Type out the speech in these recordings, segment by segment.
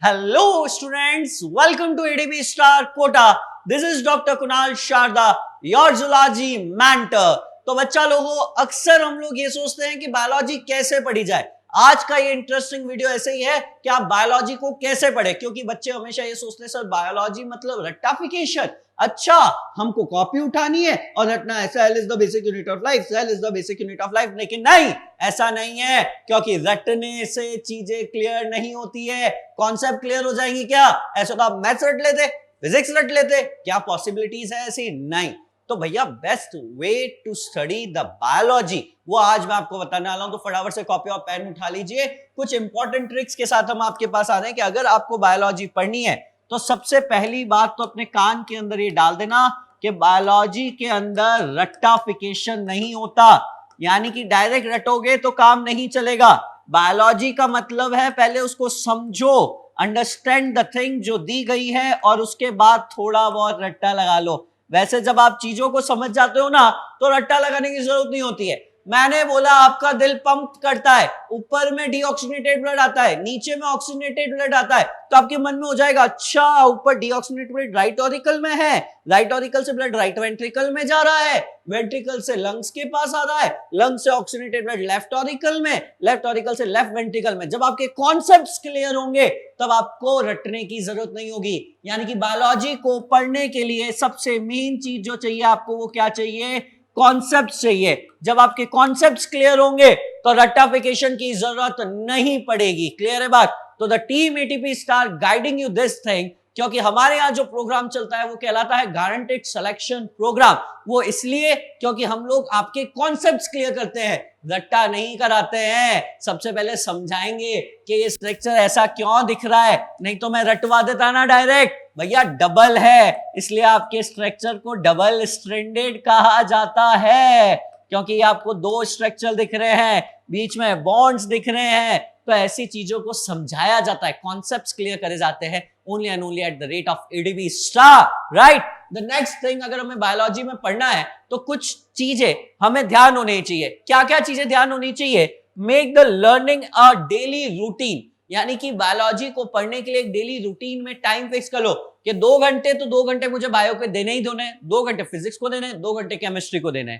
Hello students, welcome to ADB Star Quota. This is Dr. Kunal Sharda, your zoology mentor. तो बच्चा लोगों, अक्सर हम लोग ये सोचते हैं कि बायोलॉजी कैसे पढ़ी जाए। आज का ये इंटरेस्टिंग वीडियो ऐसे ही है कि आप बायोलॉजी को कैसे पढ़े, क्योंकि बच्चे हमेशा ये सोचते हैं सर बायोलॉजी मतलब रट्टाफिकेशन। अच्छा, हमको कॉपी उठानी है और रटना है, cell is the basic unit of life, cell is the basic unit of life. लेकिन नहीं, ऐसा नहीं है, क्योंकि रटने से चीजें क्लियर नहीं होती है। कॉन्सेप्ट क्लियर हो जाएंगी क्या? ऐसा तो आप मैथ्स रट लेते, फिजिक्स रट लेते, क्या पॉसिबिलिटीज है ऐसी? नहीं। तो भैया best way to study the biology वो आज मैं आपको बताने वाला हूं। तो फटाफट से कॉपी और पेन उठा लीजिए। कुछ इंपॉर्टेंट ट्रिक्स के साथ हम आपके पास आ रहे हैं कि अगर आपको बायोलॉजी पढ़नी है तो सबसे पहली बात तो अपने कान के अंदर ये डाल देना कि बायोलॉजी के अंदर रट्टाफिकेशन नहीं होता, यानी कि डायरेक्ट रटोगे तो काम नहीं चलेगा। बायोलॉजी का मतलब है पहले उसको समझो, अंडरस्टैंड द थिंग जो दी गई है, और उसके बाद थोड़ा बहुत रट्टा लगा लो। वैसे जब आप चीजों को समझ जाते हो ना तो रट्टा लगाने की जरूरत नहीं होती है। मैंने बोला आपका दिल पंप करता है, ऊपर में डीऑक्सीनेटेड ब्लड आता है, नीचे में ऑक्सीनेटेड ब्लड आता है, तो आपके मन में हो जाएगा अच्छा ऊपर डीऑक्सीनेटेड ब्लड राइट ऑरिकल में है, राइट ऑरिकल से ब्लड राइट वेंट्रिकल में जा रहा है, वेंट्रिकल से लंग्स के पास आ रहा है, लंग्स से ऑक्सीनेटेड ब्लड लेफ्ट ऑरिकल में, लेफ्ट ऑरिकल से लेफ्ट वेंट्रिकल में। जब आपके कॉन्सेप्ट्स क्लियर होंगे तब आपको रटने की जरूरत नहीं होगी। यानी कि बायोलॉजी को पढ़ने के लिए सबसे मेन चीज जो चाहिए आपको वो क्या चाहिए? कॉन्सेप्ट चाहिए। जब आपके कॉन्सेप्ट्स क्लियर होंगे तो रट्टाफिकेशन की जरूरत नहीं पड़ेगी। क्लियर है बात? तो the team ATP star guiding you this thing, क्योंकि हमारे यहाँ जो प्रोग्राम चलता है वो कहलाता है गारंटेड सिलेक्शन प्रोग्राम। वो इसलिए क्योंकि हम लोग आपके कॉन्सेप्ट्स क्लियर करते हैं, रट्टा नहीं कराते हैं। सबसे पहले समझाएंगे कि ये स्ट्रक्चर ऐसा क्यों दिख रहा है, नहीं तो मैं रटवा देता ना डायरेक्ट। भैया डबल है, इसलिए आपके स्ट्रक्चर को डबल स्ट्रैंडेड कहा जाता है, क्योंकि आपको दो स्ट्रक्चर दिख रहे हैं, बीच में बॉन्ड्स दिख रहे हैं। तो ऐसी चीजों को समझाया जाता है, कॉन्सेप्ट्स क्लियर करे जाते हैं only and only at the rate of ADB star, right? The next thing, अगर हमें बायोलॉजी में पढ़ना है तो कुछ चीजें हमें ध्यान होनी चाहिए। क्या क्या चीजें ध्यान होनी चाहिए? Make the learning a daily routine, यानी कि बायोलॉजी को पढ़ने के लिए एक डेली रूटीन में टाइम फिक्स कर लो कि 2 घंटे तो 2 घंटे मुझे बायो के देने ही देने, 2 घंटे फिजिक्स को देने, 2 घंटे केमिस्ट्री को देने।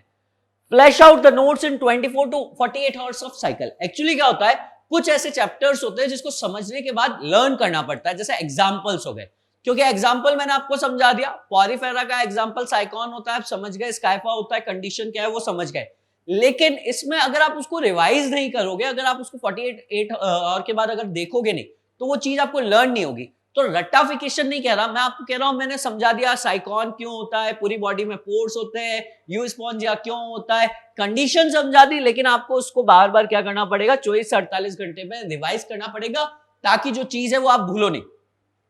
Flash out the notes in 24 to 48 hours of cycle. Actually क्या होता है, कुछ ऐसे चैप्टर्स होते हैं जिसको समझने के बाद लर्न करना पड़ता है, जैसे एग्जांपल्स हो गए। क्योंकि एग्जांपल मैंने आपको समझा दिया, पॉरीफेरा का एग्जांपल साइकॉन होता है, आप समझ गए, स्काइफा होता है, कंडीशन क्या है वो समझ गए। लेकिन इसमें अगर आप उसको रिवाइज नहीं करोगे, अगर आप उसको 48 आवर के बाद अगर देखोगे नहीं, तो वो चीज आपको लर्न नहीं होगी। तो रट्टाफिकेशन नहीं कह रहा मैं, आपको कह रहा हूं मैंने समझा दिया साइकॉन क्यों होता है, पूरी बॉडी में पोर्स होते हैं, यू स्पॉन्जिया क्यों होता है, कंडीशन समझा दी। लेकिन आपको उसको बार बार क्या करना पड़ेगा, 24 से 48 घंटे में रिवाइज करना पड़ेगा, ताकि जो चीज है वो आप भूलो नहीं।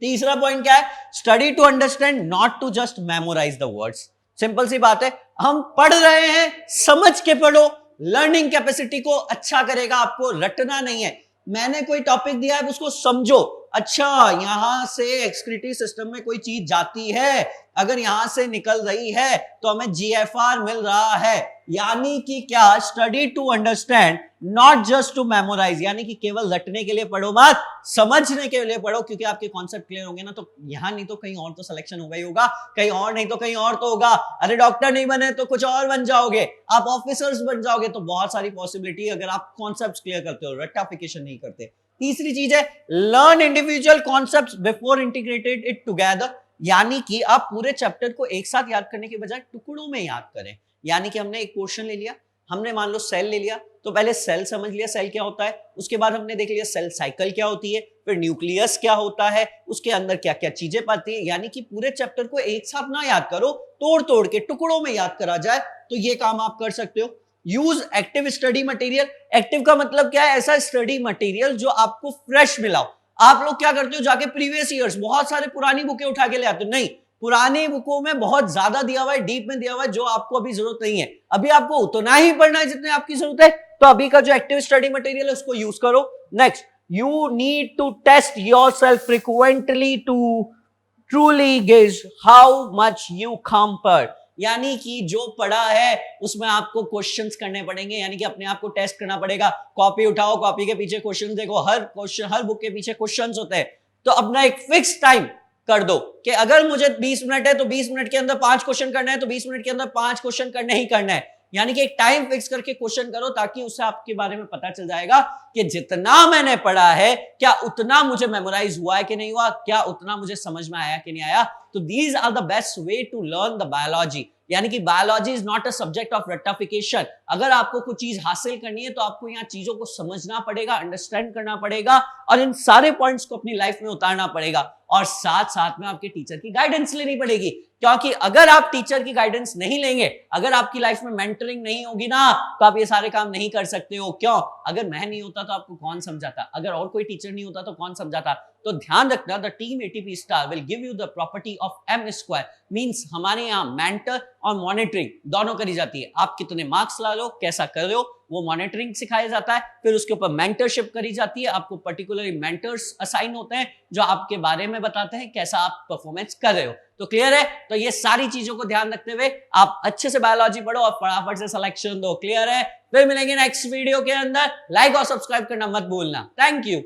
तीसरा पॉइंट क्या है? Study to understand, not to just memorise the words. Simple सी बात है, हम पढ़ रहे हैं, समझ के पढ़ो, लर्निंग कैपेसिटी को अच्छा करेगा, आपको रटना नहीं है। मैंने कोई टॉपिक दिया है उसको समझो, अच्छा यहां से एक्सक्रीटरी सिस्टम में कोई चीज जाती है, अगर यहां से निकल रही है तो हमें जीएफआर मिल रहा है। यानी कि क्या? Study to understand, not just to memorise, यानी कि केवल रटने के लिए पढ़ो मत, समझने के लिए पढ़ो। क्योंकि आपके कॉन्सेप्ट क्लियर होंगे ना तो यहां नहीं तो कहीं और तो सिलेक्शन होगा ही होगा, कहीं और नहीं तो कहीं और तो होगा। अरे डॉक्टर नहीं बने तो कुछ और बन जाओगे, आप ऑफिसर्स बन जाओगे, तो बहुत सारी पॉसिबिलिटी अगर आप कॉन्सेप्ट क्लियर करते हो, रट्टाफिकेशन नहीं करते। तीसरी चीज है learn individual concepts before integrated it together, यानी कि आप पूरे चैप्टर को एक साथ याद करने के बजाय टुकड़ों में याद करें। यानी कि हमने एक पोर्शन ले लिया, हमने मान लो सेल ले लिया, तो पहले सेल समझ लिया सेल क्या होता है, उसके बाद हमने देख लिया सेल साइकिल क्या होती है, फिर न्यूक्लियस क्या होता है, उसके अंदर क्या क्या चीजें पाती है। यानी कि पूरे चैप्टर को एक साथ ना याद करो, तोड़ तोड़ के टुकड़ों में याद करा जाए, तो ये काम आप कर सकते हो। Use active study material. Active का मतलब क्या है? ऐसा स्टडी मटेरियल जो आपको फ्रेश मिला हो। आप लोग क्या करते हो, जाके प्रीवियस ईयर्स बहुत सारे पुरानी बुकें उठा के ले आते हो। नहीं, पुरानी बुकों में बहुत ज्यादा दिया हुआ है, डीप में दिया हुआ है, जो आपको अभी जरूरत नहीं है। अभी आपको उतना ही पढ़ना है जितने आपकी जरूरत है, तो अभी का जो एक्टिव स्टडी मटेरियल है उसको यूज करो। Next, you need to test yourself frequently to truly gauge how much you compare, यानी कि जो पढ़ा है उसमें आपको क्वेश्चंस करने पड़ेंगे, यानी कि अपने आप को टेस्ट करना पड़ेगा। कॉपी उठाओ, कॉपी के पीछे क्वेश्चन देखो, हर बुक के पीछे क्वेश्चंस होते हैं, तो अपना एक फिक्स टाइम कर दो कि अगर मुझे 20 मिनट है तो 20 मिनट के अंदर 5 क्वेश्चन करने हैं तो 20 मिनट के अंदर 5 क्वेश्चन करने ही करना है। यानी कि एक टाइम फिक्स करके क्वेश्चन करो, ताकि उससे आपके बारे में पता चल जाएगा कि जितना मैंने पढ़ा है क्या उतना मुझे मेमोराइज हुआ है कि नहीं हुआ, क्या उतना मुझे समझ में आया कि नहीं आया। तो these are the best way to learn the biology. यानी कि biology is not a subject of रट्टाफिकेशन। अगर आपको कुछ चीज हासिल करनी है तो आपको यहाँ चीजों को समझना पड़ेगा, अंडरस्टैंड करना पड़ेगा और इन सारे पॉइंट्स को अपनी लाइफ में उतारना पड़ेगा, और साथ साथ में आपके टीचर की गाइडेंस लेनी पड़ेगी। क्योंकि अगर आप टीचर की गाइडेंस नहीं लेंगे, अगर आपकी लाइफ में मेंटरिंग नहीं होगी ना, तो आप ये सारे काम नहीं कर सकते हो। क्यों? अगर मैं नहीं होता तो आपको कौन समझाता, अगर और कोई टीचर नहीं होता तो कौन समझाता। तो ध्यान रखना, the team ATP star will give you the property of M square. Means हमारे यहाँ मेंटर और मॉनिटरिंग दोनों करी जाती है। आप कितने मार्क्स ला लो, कैसा कर रहे हो, वो मॉनिटरिंग सिखाया जाता है। फिर उसके ऊपर मेंटरशिप करी जाती है, आपको पर्टिकुलरली मेंटर्स असाइन होते हैं जो आपके बारे में बताते हैं कैसा आप परफॉर्मेंस कर रहे हो। तो क्लियर है? तो ये सारी चीजों को ध्यान रखते हुए आप अच्छे से बायोलॉजी पढ़ो और फटाफट से सिलेक्शन दो। क्लियर है? फिर मिलेंगे नेक्स्ट वीडियो के अंदर। लाइक और सब्सक्राइब करना मत भूलना। Thank you.